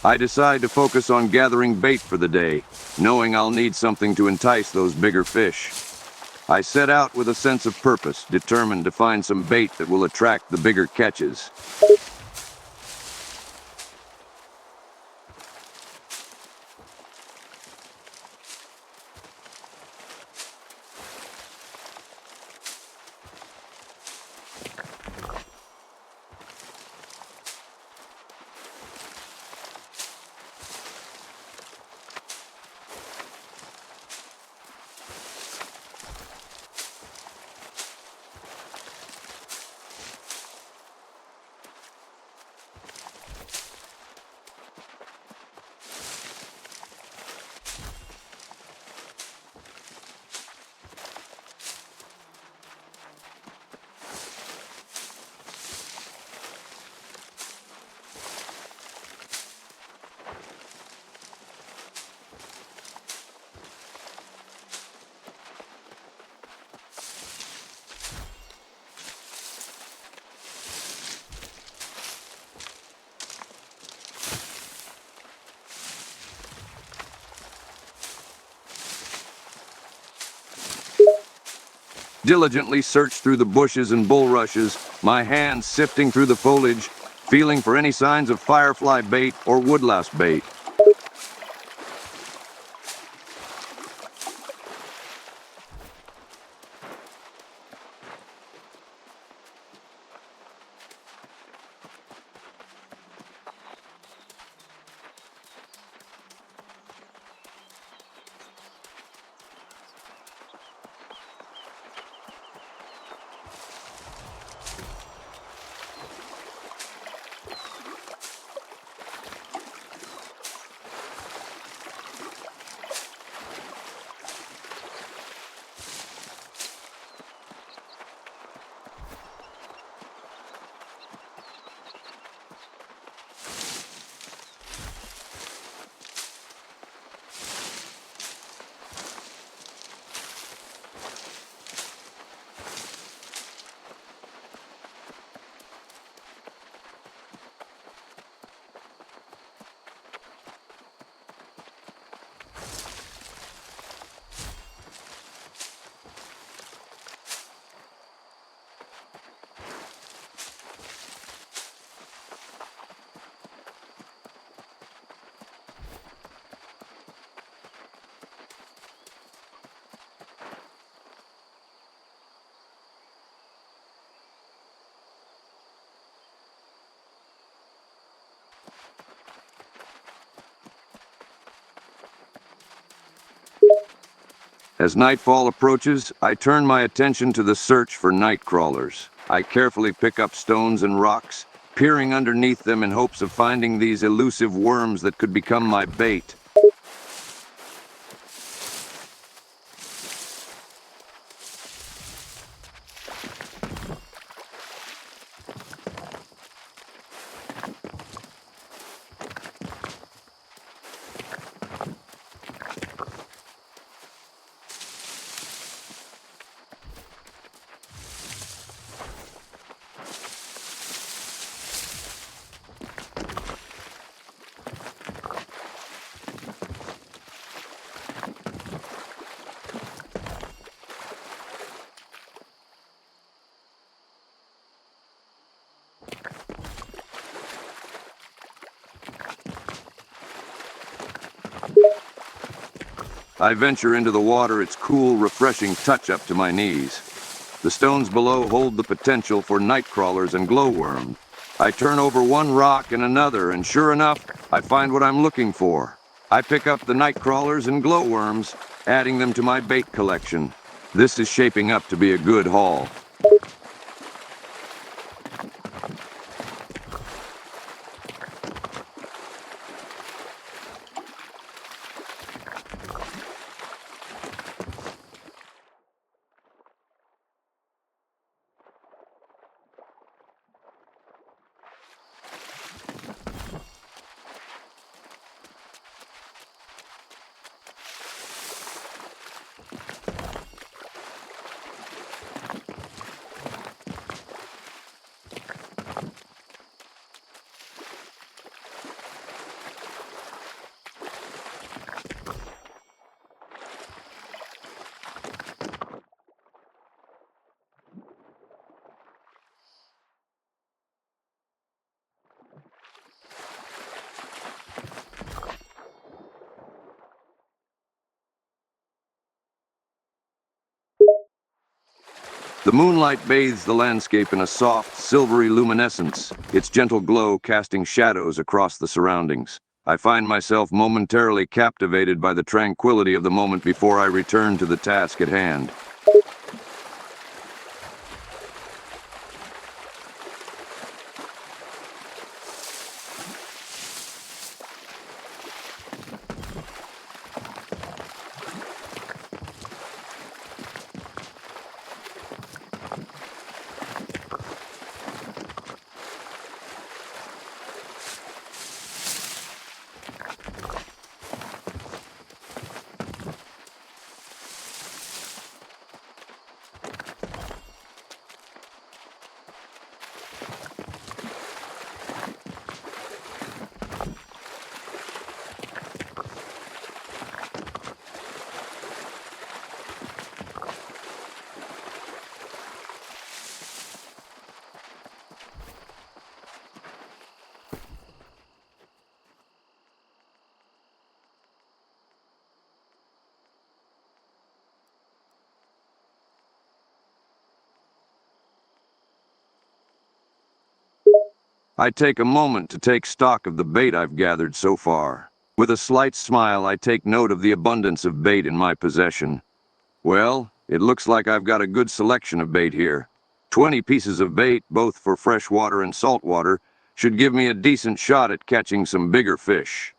I decide to focus on gathering bait for the day, knowing I'll need something to entice those bigger fish. I set out with a sense of purpose, determined to find some bait that will attract the bigger catches. Diligently search through the bushes and bulrushes, my hands sifting through the foliage, feeling for any signs of firefly bait or woodlouse bait. As nightfall approaches, I turn my attention to the search for night crawlers. I carefully pick up stones and rocks, peering underneath them in hopes of finding these elusive worms that could become my bait. I venture into the water, its cool, refreshing touch up to my knees. The stones below hold the potential for night crawlers and glowworms. I turn over one rock and another, and sure enough, I find what I'm looking for. I pick up the night crawlers and glowworms, adding them to my bait collection. This is shaping up to be a good haul. The moonlight bathes the landscape in a soft, silvery luminescence, its gentle glow casting shadows across the surroundings. I find myself momentarily captivated by the tranquility of the moment before I return to the task at hand. I take a moment to take stock of the bait I've gathered so far. With a slight smile, I take note of the abundance of bait in my possession. Well, it looks like I've got a good selection of bait here. 20 pieces of bait, both for freshwater and saltwater, should give me a decent shot at catching some bigger fish.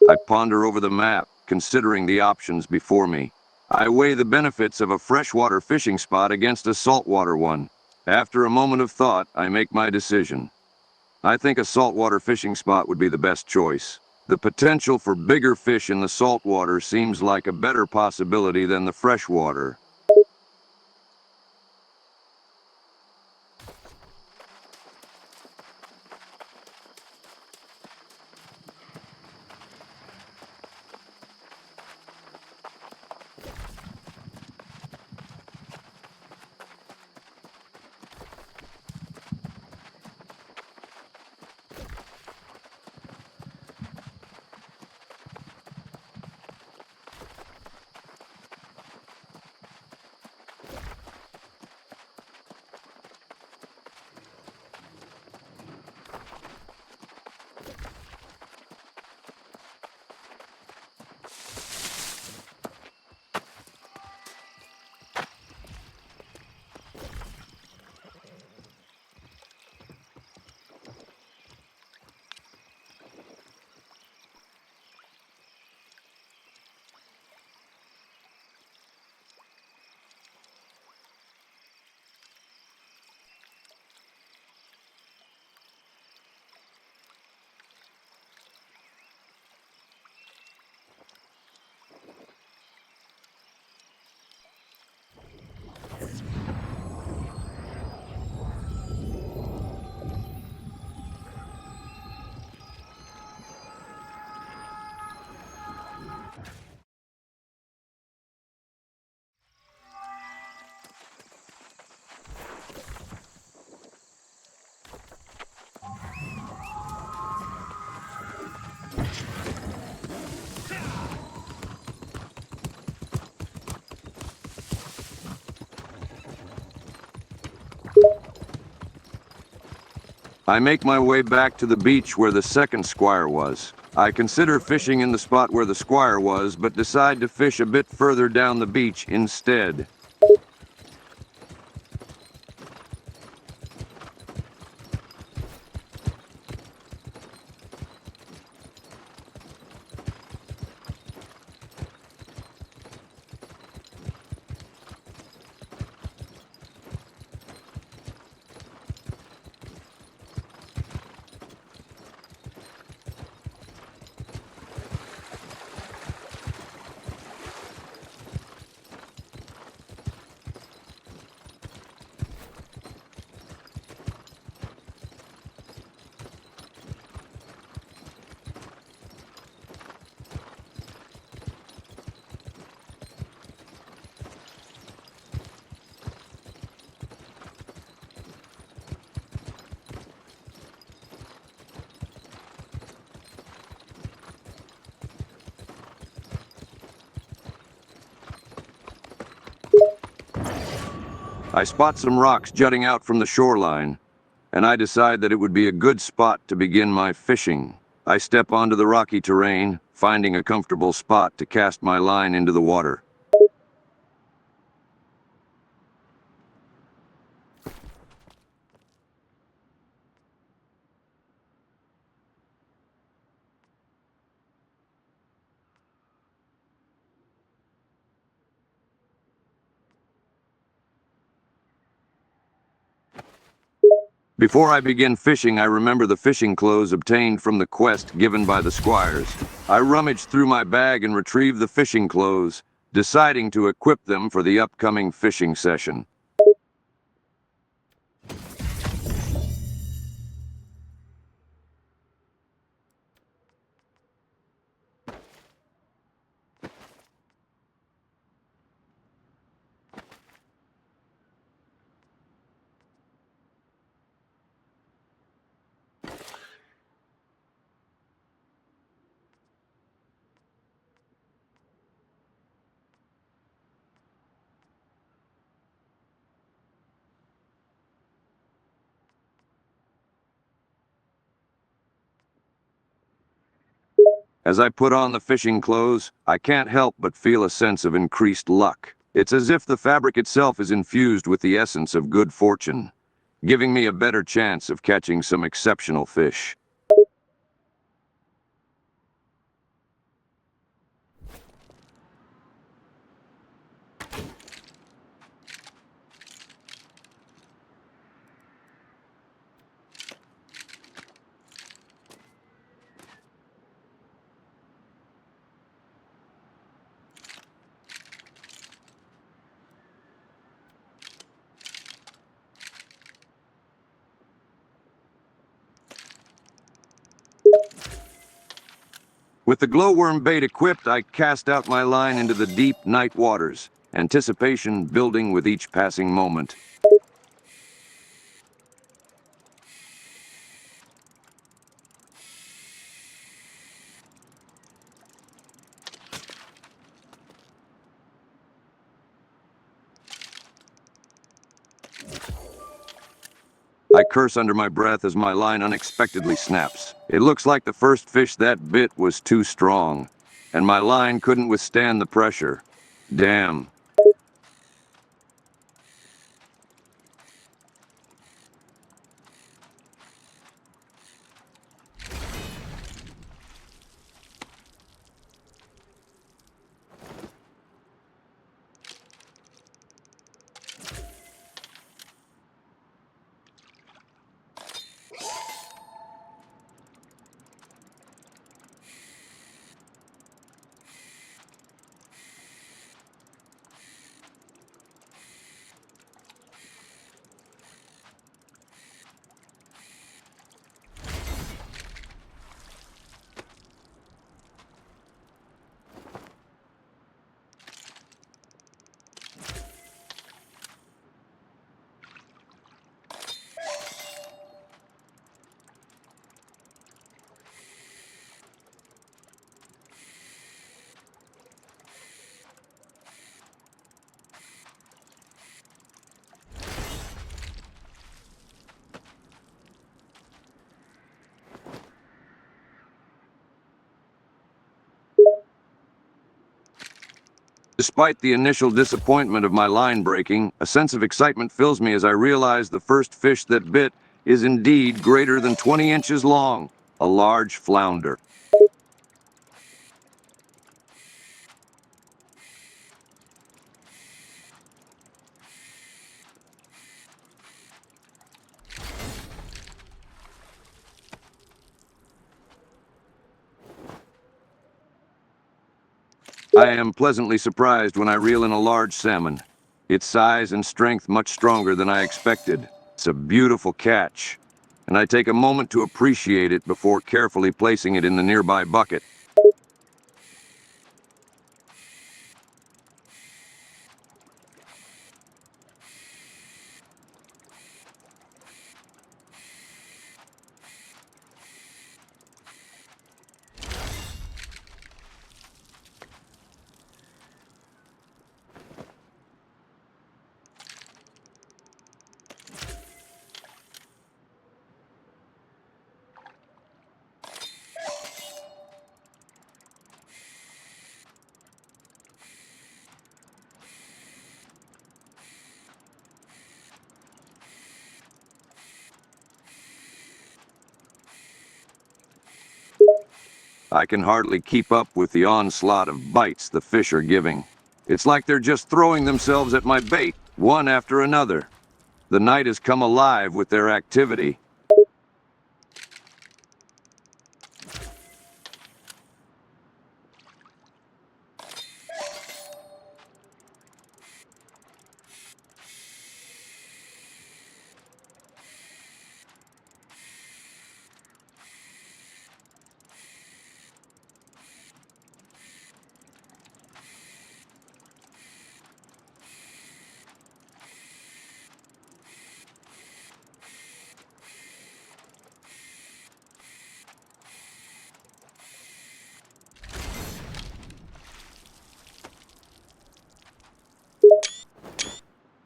I ponder over the map, considering the options before me. I weigh the benefits of a freshwater fishing spot against a saltwater one. After a moment of thought, I make my decision. I think a saltwater fishing spot would be the best choice. The potential for bigger fish in the saltwater seems like a better possibility than the freshwater. I make my way back to the beach where the second squire was. I consider fishing in the spot where the squire was, but decide to fish a bit further down the beach instead. I spot some rocks jutting out from the shoreline, and I decide that it would be a good spot to begin my fishing. I step onto the rocky terrain, finding a comfortable spot to cast my line into the water. Before I begin fishing, I remember the fishing clothes obtained from the quest given by the squires. I rummage through my bag and retrieve the fishing clothes, deciding to equip them for the upcoming fishing session. As I put on the fishing clothes, I can't help but feel a sense of increased luck. It's as if the fabric itself is infused with the essence of good fortune, giving me a better chance of catching some exceptional fish. With the glowworm bait equipped, I cast out my line into the deep night waters, anticipation building with each passing moment. I curse under my breath as my line unexpectedly snaps. It looks like the first fish that bit was too strong, and my line couldn't withstand the pressure. Damn. Despite the initial disappointment of my line breaking, a sense of excitement fills me as I realize the first fish that bit is indeed greater than 20 inches long, a large flounder. I am pleasantly surprised when I reel in a large salmon. Its size and strength much stronger than I expected. It's a beautiful catch, and I take a moment to appreciate it before carefully placing it in the nearby bucket. I can hardly keep up with the onslaught of bites the fish are giving. It's like they're just throwing themselves at my bait, one after another. The night has come alive with their activity.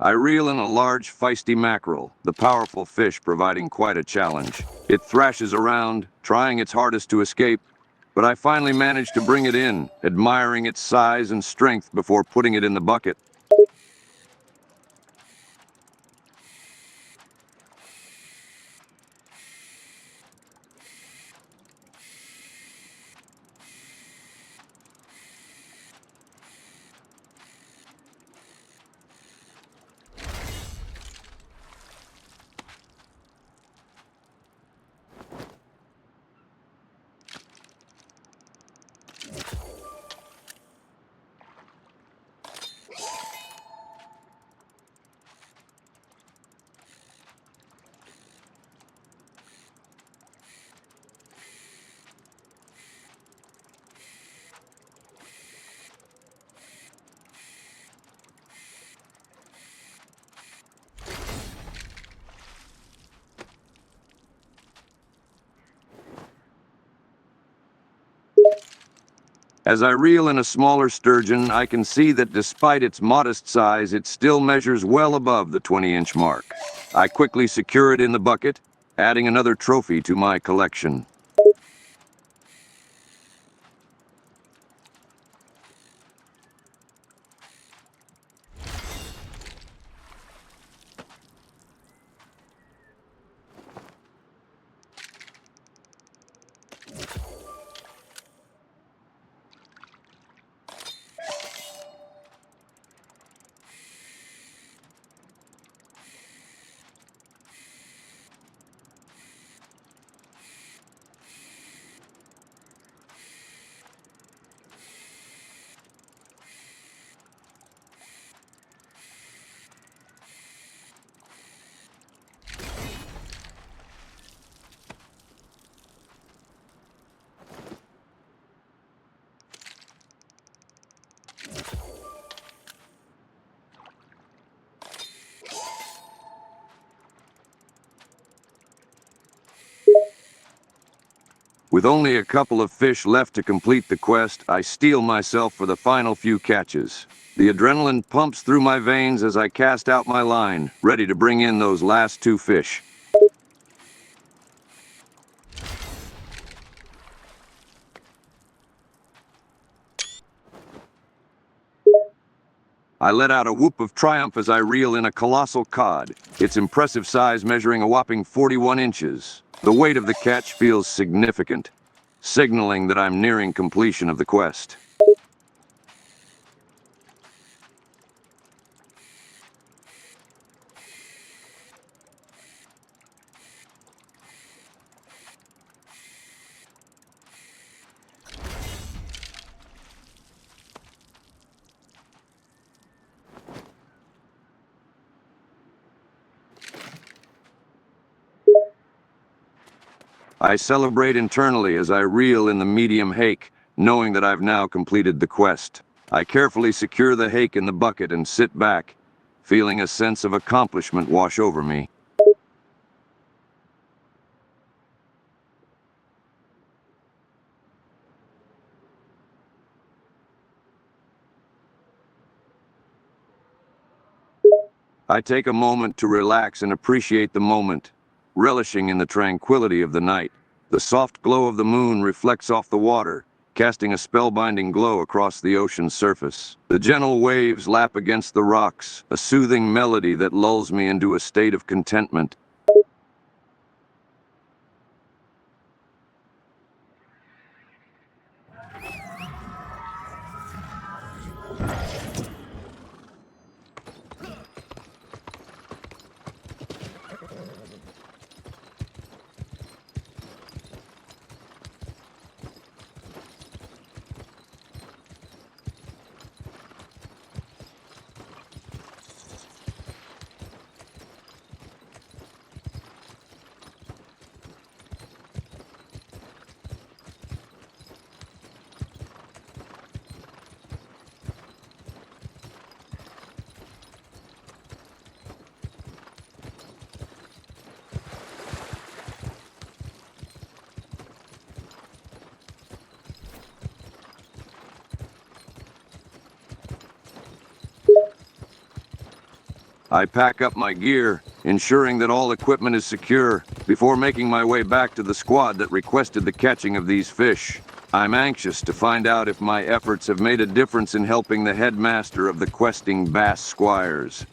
I reel in a large, feisty mackerel, the powerful fish providing quite a challenge. It thrashes around, trying its hardest to escape, but I finally manage to bring it in, admiring its size and strength before putting it in the bucket. As I reel in a smaller sturgeon, I can see that despite its modest size, it still measures well above the 20-inch mark. I quickly secure it in the bucket, adding another trophy to my collection. With only a couple of fish left to complete the quest, I steel myself for the final few catches. The adrenaline pumps through my veins as I cast out my line, ready to bring in those last 2 fish. I let out a whoop of triumph as I reel in a colossal cod, its impressive size measuring a whopping 41 inches. The weight of the catch feels significant, signaling that I'm nearing completion of the quest. I celebrate internally as I reel in the medium hake, knowing that I've now completed the quest. I carefully secure the hake in the bucket and sit back, feeling a sense of accomplishment wash over me. I take a moment to relax and appreciate the moment, relishing in the tranquility of the night. The soft glow of the moon reflects off the water, casting a spellbinding glow across the ocean's surface. The gentle waves lap against the rocks, a soothing melody that lulls me into a state of contentment. I pack up my gear, ensuring that all equipment is secure, before making my way back to the squad that requested the catching of these fish. I'm anxious to find out if my efforts have made a difference in helping the headmaster of the questing bass squires.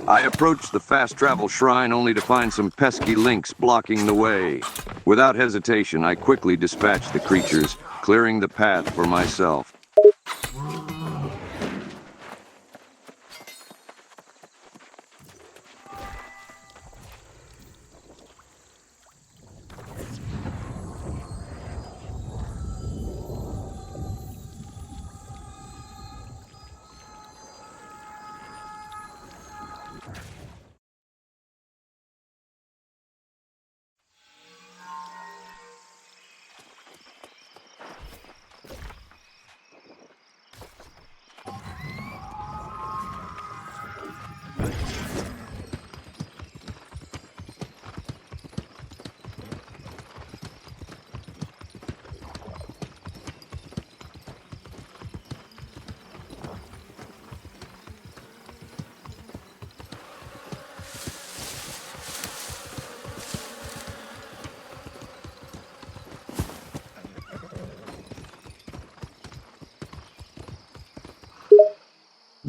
I approached the fast travel shrine only to find some pesky lynx blocking the way. Without hesitation, I quickly dispatched the creatures, clearing the path for myself.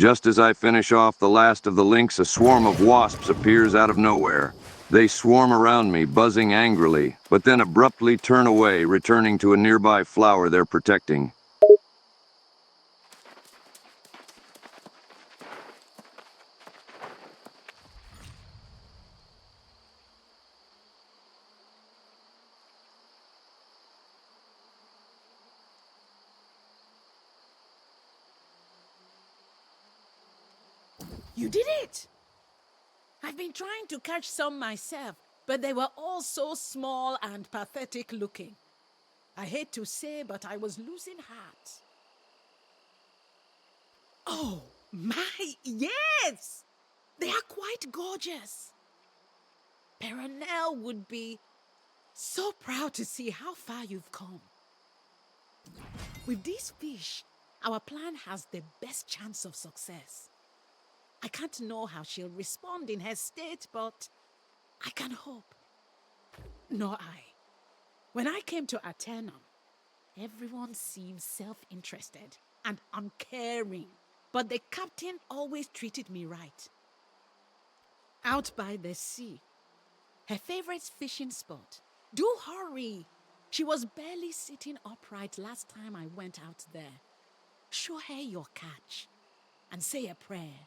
Just as I finish off the last of the lynx, a swarm of wasps appears out of nowhere. They swarm around me, buzzing angrily, but then abruptly turn away, returning to a nearby flower they're protecting. You did it! I've been trying to catch some myself, but they were all so small and pathetic looking. I hate to say, but I was losing heart. Oh, my, yes! They are quite gorgeous. Peronelle would be so proud to see how far you've come. With these fish, our plan has the best chance of success. I can't know how she'll respond in her state, but I can hope. Nor I. When I came to Aeternum, everyone seemed self-interested and uncaring, but the captain always treated me right. Out by the sea, her favorite fishing spot. Do hurry! She was barely sitting upright last time I went out there. Show her your catch and say a prayer.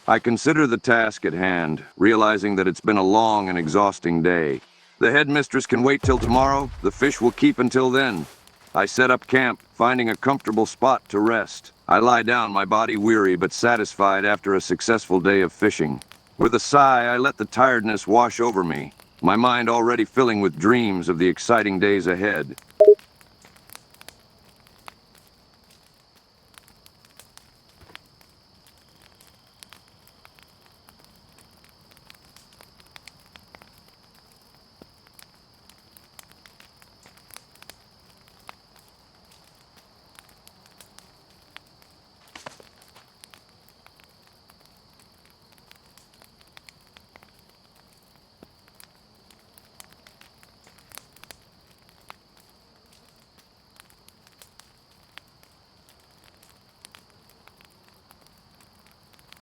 I consider the task at hand, realizing that it's been a long and exhausting day. The headmistress can wait till tomorrow, the fish will keep until then. I set up camp, finding a comfortable spot to rest. I lie down, my body weary but satisfied after a successful day of fishing. With a sigh, I let the tiredness wash over me, my mind already filling with dreams of the exciting days ahead.